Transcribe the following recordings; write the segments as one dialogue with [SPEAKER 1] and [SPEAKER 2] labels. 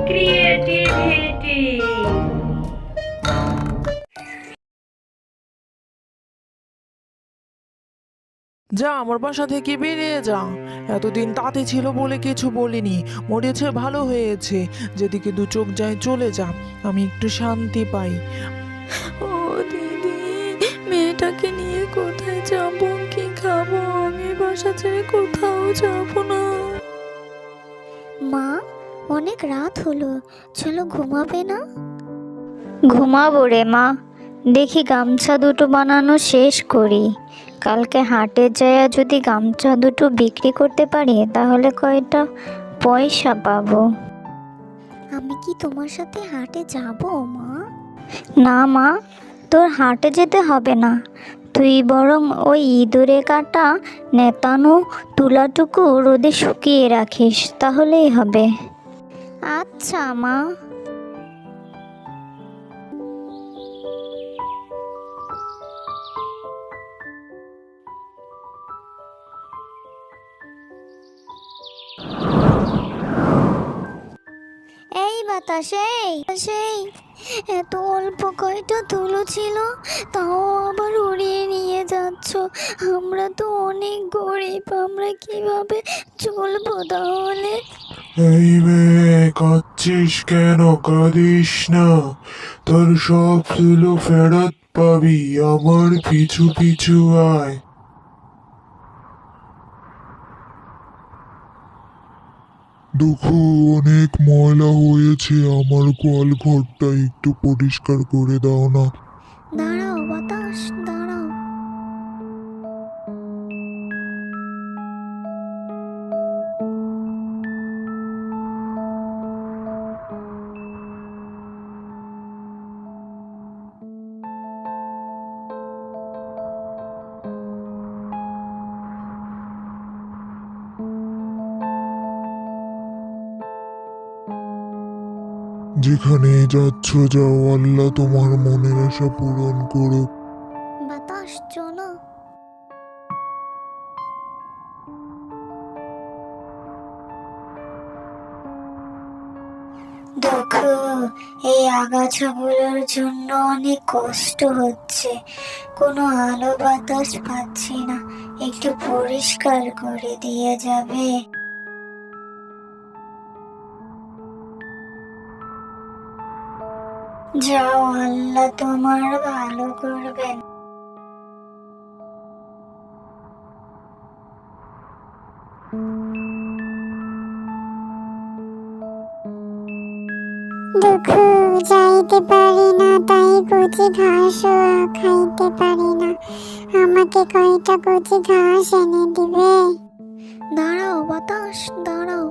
[SPEAKER 1] Creativity.
[SPEAKER 2] যা আমার বাসা থেকে বেরিয়ে যা। এতদিন তাতে ছিল বলে কিছু বলিনি, মরেছে ভালো হয়েছে। যেদিকে দু চোখ যায় চলে যা, আমি একটু শান্তি পাই।
[SPEAKER 3] ও দিদি, মেয়েটাকে নিয়ে কোথায় যাব, কি খাবো? আমি বাসা ছেড়ে কোথাও যাব না।
[SPEAKER 4] মা, অনেক রাত হলো, চলো ঘুমাবে না?
[SPEAKER 5] ঘুমাবো রে মা, দেখি গামছা দুটো বানানো শেষ করি। কালকে হাটে যাইয়া যদি গামছা দুটো বিক্রি করতে পারি তাহলে কয়টা পয়সা পাবো।
[SPEAKER 4] আমি কি তোমার সাথে হাটে যাব মা?
[SPEAKER 5] না মা, তোর হাটে যেতে হবে না। তুই বরং ওই ইঁদুরে কাটা নেতানো তুলাটুকু রোদে শুকিয়ে রাখিস, তাহলেই হবে। আচ্ছা মা।
[SPEAKER 4] এই বাতাস, এই এত অল্প কয়টা তুলো ছিল, তাও আবার উড়িয়ে নিয়ে যাচ্ছ। আমরা তো অনেক গরিব, আমরা কিভাবে চলবো তাহলে?
[SPEAKER 6] এই মেয়ে, কাঁদছিস কেন? কাঁদিস না, তোর সব তুলো ফেরত পাবি। আমার পিছু পিছু আয়। দেখো, অনেক ময়লা হয়েছে, আমার গোয়াল ঘরটা একটু পরিষ্কার করে দাও না।
[SPEAKER 4] দাঁড়াও বাতাস, দাঁড়াও।
[SPEAKER 6] যেখানে যাচ্ছ যাও, আল্লাহ তোমার মনের আশা পূরণ করুক।
[SPEAKER 4] বাতাস, চলো। দেখো, এই আগাছাগুলোর জন্য অনেক কষ্ট হচ্ছে, কোনো আলো বাতাস পাচ্ছি না, একটু পরিষ্কার করে দিয়ে যাবে? যাও, আল্লাহ তোমার ভালো করবেন।
[SPEAKER 7] দেখো, যাইতে পারি না, তাই কচি ঘাসও খাইতে পারি না। আমাকে কয়টা কচি ঘাস এনে দিবে?
[SPEAKER 4] দাঁড়াও বাতাস, দাঁড়াও।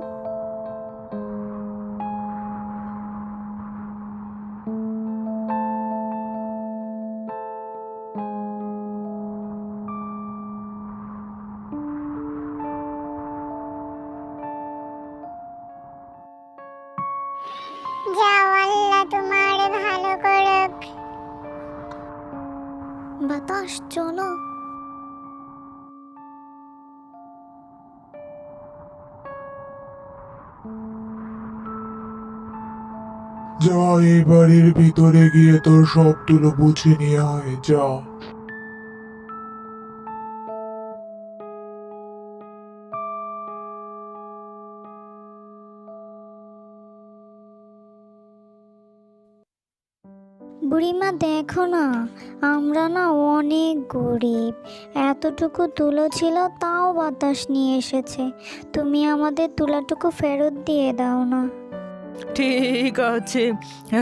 [SPEAKER 7] যাও, আল্লাহ তোমারে ভালো করুক।
[SPEAKER 4] বাতাস, চলো।
[SPEAKER 6] যা, এই বাড়ির ভিতরে গিয়ে তোর সব তুলো বুঝে নিয়ে আয়, যা।
[SPEAKER 5] বুড়িমা দেখো না, আমরা না অনেক গরিব। এতটুকু তুলো ছিল, তাও বাতাস নিয়ে এসেছে। তুমি আমাদের তুলাটুকু ফেরত দিয়ে দাও না।
[SPEAKER 2] ঠিক আছে,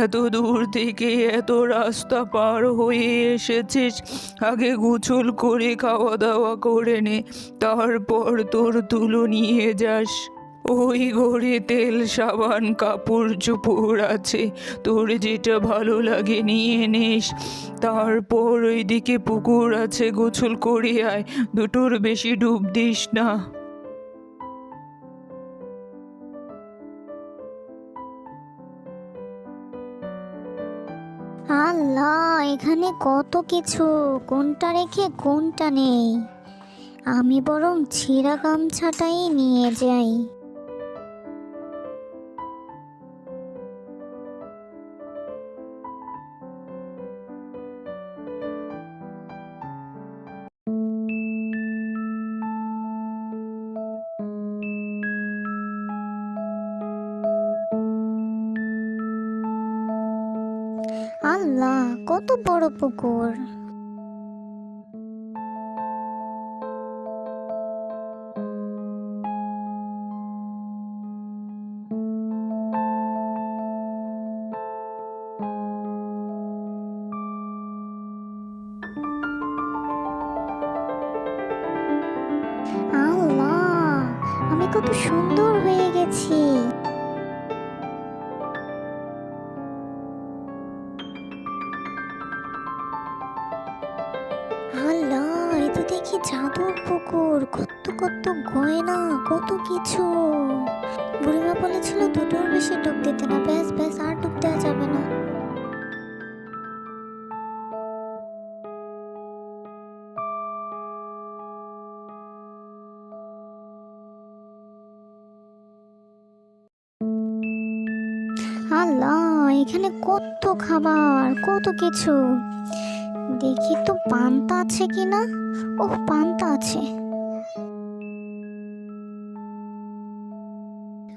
[SPEAKER 2] এত দূর থেকে এত রাস্তা পার হয়ে এসেছিস, আগে গোসল করে খাওয়া দাওয়া করে নে, তারপর তোর তুলো নিয়ে যাস। ওই ঘরে তেল সাবান কাপড় চোপড় আছে, তোর যেটা ভালো লাগে নিয়ে নিস। তারপর ওইদিকে পুকুর আছে, গোসল করে আয়, দুটোর বেশি ডুব দিস না।
[SPEAKER 5] আল্লাহ, এখানে কত কিছু, কোনটা রেখে কোনটা নেই। আমি বরং ছিঁড়া গামছাটাই নিয়ে যাই। আল্লাহ, কত বড় পুকুর! আল্লাহ, আমি কত সুন্দর হয়ে গেছি! আল্লাহ, এ তো দেখি জাদুর পুকুর, কত কত গয়না, কত কিছু। বুড়িমা বলেছিল দুটোর বেশি ডুব দিতে না। ব্যাস ব্যাস, আর ডুব দেওয়া যাবে না। আল্লাহ, এখানে কত খাবার, কত কিছু। দেখি তো পান্তা আছে কিনা। ওহ, পান্তা আছে।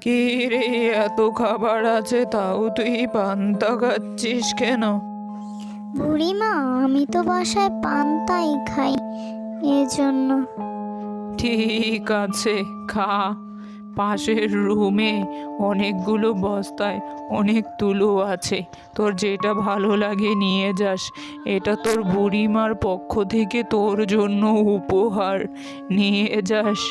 [SPEAKER 2] কি রে, এত খাবার আছে তাও তুই পান্তা খাচ্ছিস কেন?
[SPEAKER 5] বুড়িমা, আমি তো বাসায় পান্তাই খাই, এজন্য।
[SPEAKER 2] ঠিক আছে, খা। পাশের রুমে অনেকগুলো বস্তায় অনেক তুলো আছে, তোর যেটা ভালো লাগে নিয়ে যাস। এটা তোর বুড়িমার পক্ষ থেকে তোর জন্য উপহার, নিয়ে যাস।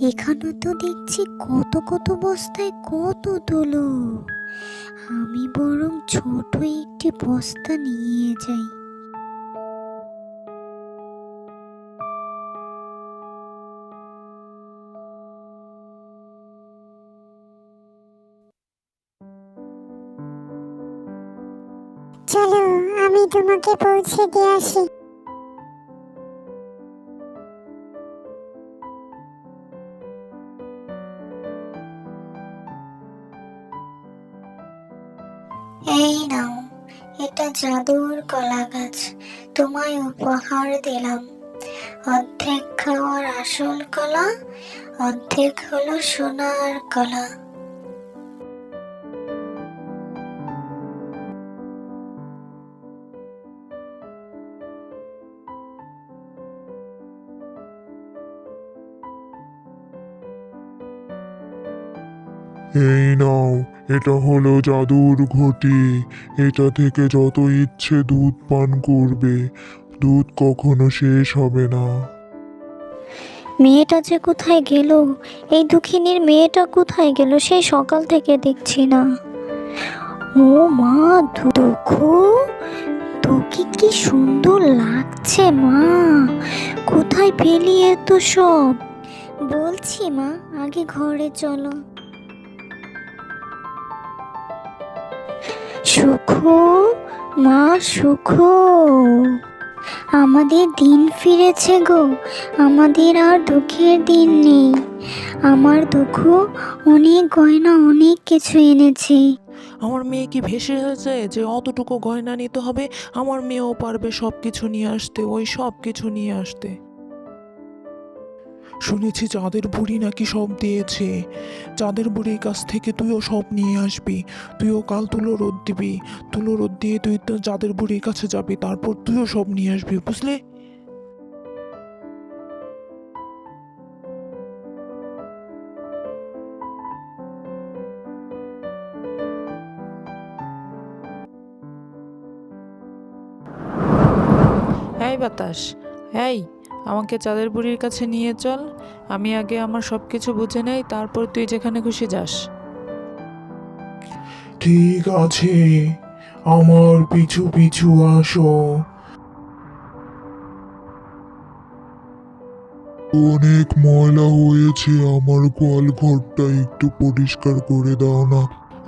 [SPEAKER 5] এখানে তো দেখছি কত কত বস্তায় কত তুলো। আমি বরং ছোট একটি বস্তা নিয়ে যাই।
[SPEAKER 7] চলো, আমি তোমাকে পৌঁছে দিয়ে আসি।
[SPEAKER 5] এই নাও, এটা জাদুর কলা গাছ, তোমায় উপহার দিলাম। অর্ধেক খাওয়ার আসল কলা, অর্ধেক হলো সোনার কলা।
[SPEAKER 6] এই নাও, এটা হলো জাদুর ঘটি। এটা থেকে যত ইচ্ছে দুধ পান করবে, দুধ কখনো শেষ হবে না।
[SPEAKER 5] মেয়েটা যে কোথায় গেল? এই দুঃখিনীর মেয়েটা কোথায় গেল? সেই সকাল থেকে দেখছি না। ও মা, দুঃখ, তোকে কি সুন্দর লাগছে মা! কোথায় পেলি এত সব? বলছি মা, আগে ঘরে চলো। সুখ, মা সুখ, আমাদের দিন ফিরেছে গো। আমাদের আর দুঃখের দিন নেই। আমার দুঃখ অনেক গয়না, অনেক কিছু এনেছি।
[SPEAKER 1] আমার মেয়ে কি ভেসে হয়েছে যে অতটুকু গয়না নিতে হবে? আমার মেয়েও পারবে সব কিছু নিয়ে আসতে, ওই সব কিছু নিয়ে আসতে। শুনেছি চাঁদের বুড়ি নাকি সব দিয়েছে। চাঁদের বুড়ির কাছ থেকে তুইও সব নিয়ে আসবি। তুইও কাল তুলো রোদ দিবি, তুলো রোদ দিয়ে তুই তো চাঁদের বুড়ির কাছে যাবি, তারপর তুইও সব নিয়ে আসবি, বুঝলে?
[SPEAKER 2] এই বাতাস, এই, আমাকে চাঁদের বুড়ির কাছে নিয়ে চল। আমি আগে আমার সব কিছু বুঝে নেই, তারপর তুই যেখানে খুশি যাস।
[SPEAKER 6] ঠিক আছে, আমার পিছু পিছু আসো। অনেক ময়লা হয়েছে, আমার গোয়াল ঘরটা একটু পরিষ্কার করে দাও না।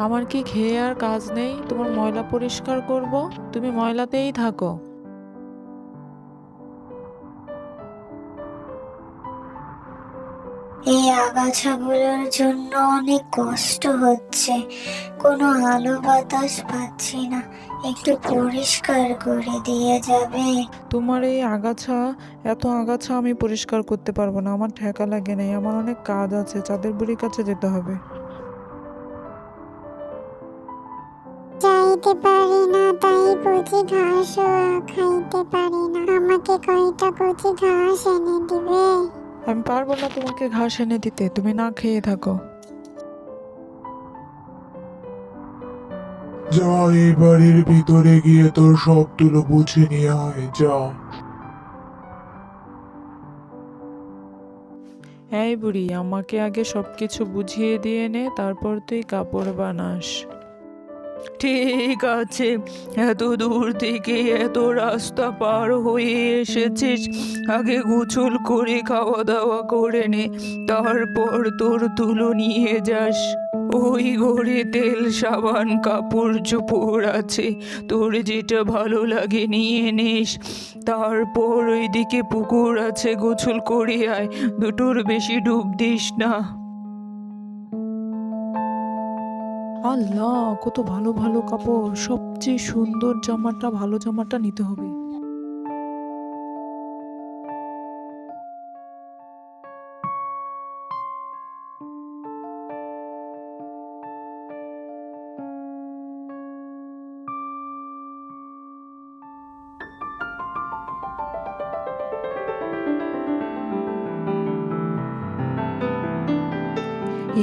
[SPEAKER 2] আমার কি খেয়ে আর কাজ নেই তোমার ময়লা পরিষ্কার করব? তুমি ময়লাতেই থাকো।
[SPEAKER 4] এই আগাছাগুলোর জন্য অনেক কষ্ট হচ্ছে, কোনো আলো বাতাস পাচ্ছি না, একটু পরিষ্কার করে দিয়ে যাবে?
[SPEAKER 2] তোমার এই এত আগাছা আমি পরিষ্কার করতে পারবো না, আমার ঠেকা লাগে নাই, আমার অনেক কাজ আছে, চাঁদের বুড়ির কাছে যেতে হবে।
[SPEAKER 7] যাইতে পারি না তাই কচি ঘাসও খাইতে পারি না, আমাকে কয়টা কচি ঘাস এনে দিবে?
[SPEAKER 2] আমি পারবো না তোমাকে ঘাস এনে দিতে, তুমি না খেয়ে থাকো।
[SPEAKER 6] যা এই বাড়ির ভিতরে গিয়ে তোর সব তুলো বুঝে নিয়ে আয়, যা।
[SPEAKER 2] এই বুড়ি, আমাকে আগে সবকিছু বুঝিয়ে দিয়ে নে, তারপর তুই কাপড় বানাস। ঠিক আছে, এত দূর থেকে এত রাস্তা পার হয়ে এসেছিস, আগে গোসল করে খাওয়া দাওয়া করে নে, তারপর তোর তুলো নিয়ে যাস। ওই ঘরে তেল সাবান কাপড় চোপড় আছে, তোর যেটা ভালো লাগে নিয়ে নিস। তারপর ওইদিকে পুকুর আছে, গোসল করে আয়, দুটোর বেশি ডুব দিস না। আল্লাহ, কত ভালো ভালো কাপড়, সবচেয়ে সুন্দর জামাটা, ভালো জামাটা নিতে হবে।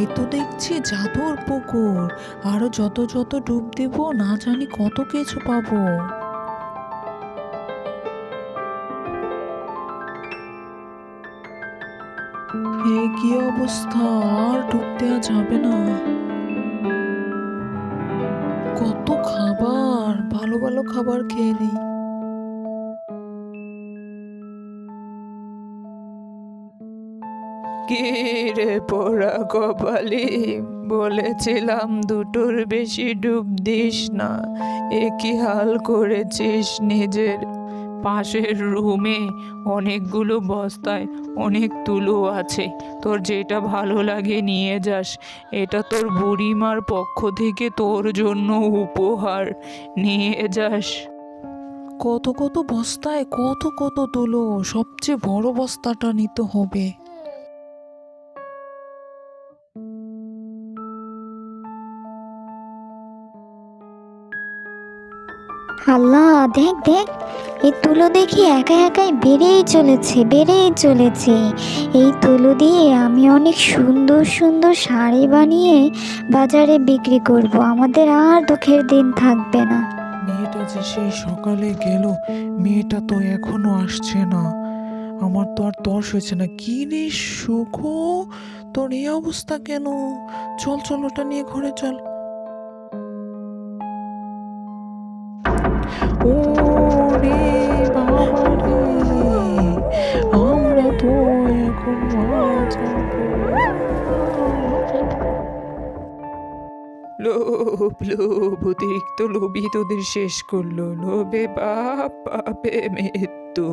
[SPEAKER 2] এ তো দেখছি জাদুর পুকুর, আরো যত যত ডুব দেব না জানি কত কিছু পাবো। এ কি অবস্থা, আর ডুব দেওয়া যাবে না। কত খাবার, ভালো ভালো খাবার খেয়ে নেই। কে রে পোড়া কপালি, বলেছিলাম দুটোর বেশি ডুব দিস না, এ কি হাল করেছিস নিজের। পাশের রুমে অনেকগুলো বস্তায় অনেক তুলো আছে, তোর যেটা ভালো লাগে নিয়ে যাস, এটা তোর বুড়িমার পক্ষ থেকে তোর জন্য উপহার, নিয়ে যাস। কত কত বস্তায় কত কত তুলো, সবচেয়ে বড় বস্তাটা নিতে হবে।
[SPEAKER 5] আল্লাহ, দেখ দেখ, এই তুলো দেখি একা একাই বেড়েই চলেছে। এই তুলো দিয়ে আমি অনেক সুন্দর সুন্দর শাড়ি বানিয়ে বাজারে বিক্রি করব, আমাদের আর দুঃখের দিন থাকবে না।
[SPEAKER 1] মেয়েটা যে সেই সকালে গেল, মেয়েটা তো এখনো আসছে না। আমার তো আর তর্স হয়েছে না। কি রে সুখ, তোর এই অবস্থা কেন? চল চল, ওটা নিয়ে ঘরে চল। ও রে বাবা রে, আমরা তো এখন মারা যাবো।
[SPEAKER 2] লোভ অতিরিক্ত লোভই তোদের শেষ করলো, লোভে পাপ, পাপে মৃত্যু।